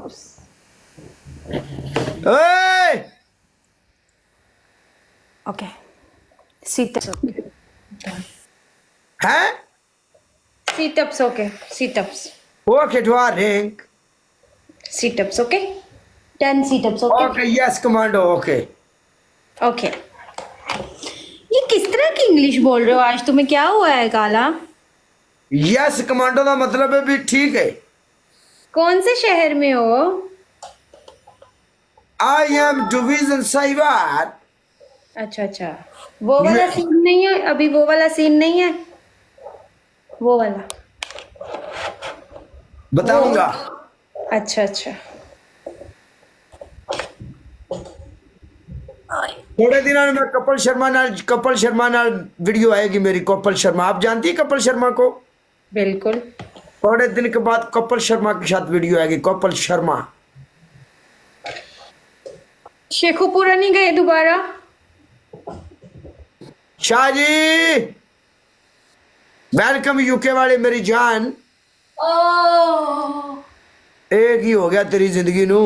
house. Hey! Okay. Sit-ups. Okay. Huh? Sit-ups. Okay. Sit-ups. Okay, darling. Sit-ups. Okay. 10 sit-ups. Okay. Okay, yes, commando, okay. Okay. ये किस तरह की English बोल रहे हो आज? तुम्हें क्या हुआ है काला? यस कमांडो का मतलब है भी ठीक है। कौन से शहर में हो? I am division Sahiwal. अच्छा अच्छा, वो वाला सीन नहीं है अभी, वो वाला सीन नहीं है, वो वाला बताऊंगा। अच्छा अच्छा। थोड़े दिनों में कपिल शर्मा नाल वीडियो आएगी मेरी। कपिल शर्मा, आप जानती है कपिल शर्मा को? बिल्कुल। थोड़े दिन के बाद कपिल शर्मा के साथ वीडियो आएगी। कपिल शर्मा। शेखुपुरा नहीं गए दोबारा? शाह जी, वेलकम यूके वाले मेरी जान। एक ही हो गया तेरी जिंदगी नू।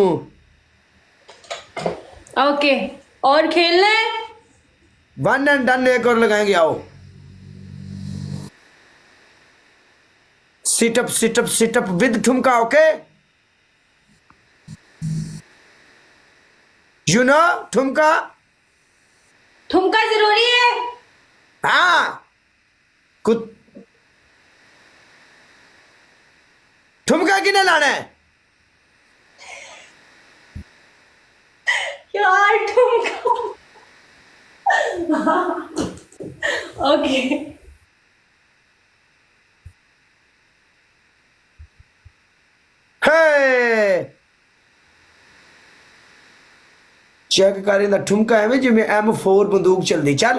ओके, और खेलना है? वन एंड डन एक और लगाएंगे। आओ, सिटअप सिटअप सिटअप विद ठुमका। ओके, यू नो ठुमका। ठुमका जरूरी है? हाँ, कुछ ठुमका किने लाना है? यार ठुमका। ओके। हे चेक कर इंदा ठुमका है जिमें M4 बंदूक चलती। चल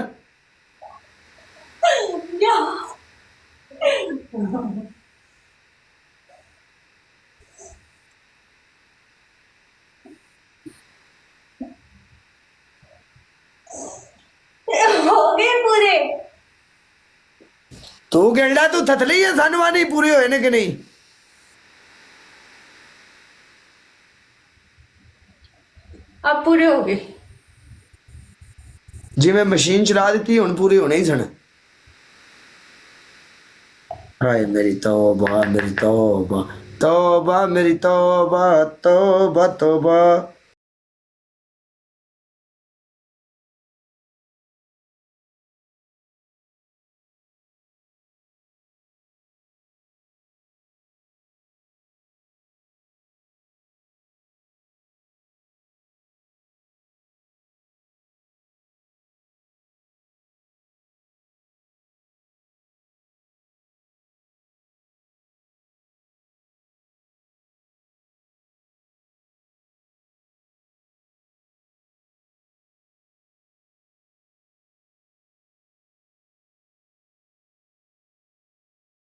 हो गए पूरे? तू गेड़ा तू थथली है, सानू नहीं पूरे होए ने कि नहीं? अब पूरे हो गए। जिमें मशीन चला दी हुण पूरे होने ही सन। हाय मेरी तौबा मेरी तौबा, तौबा मेरी तौबा, तौबा तौबा।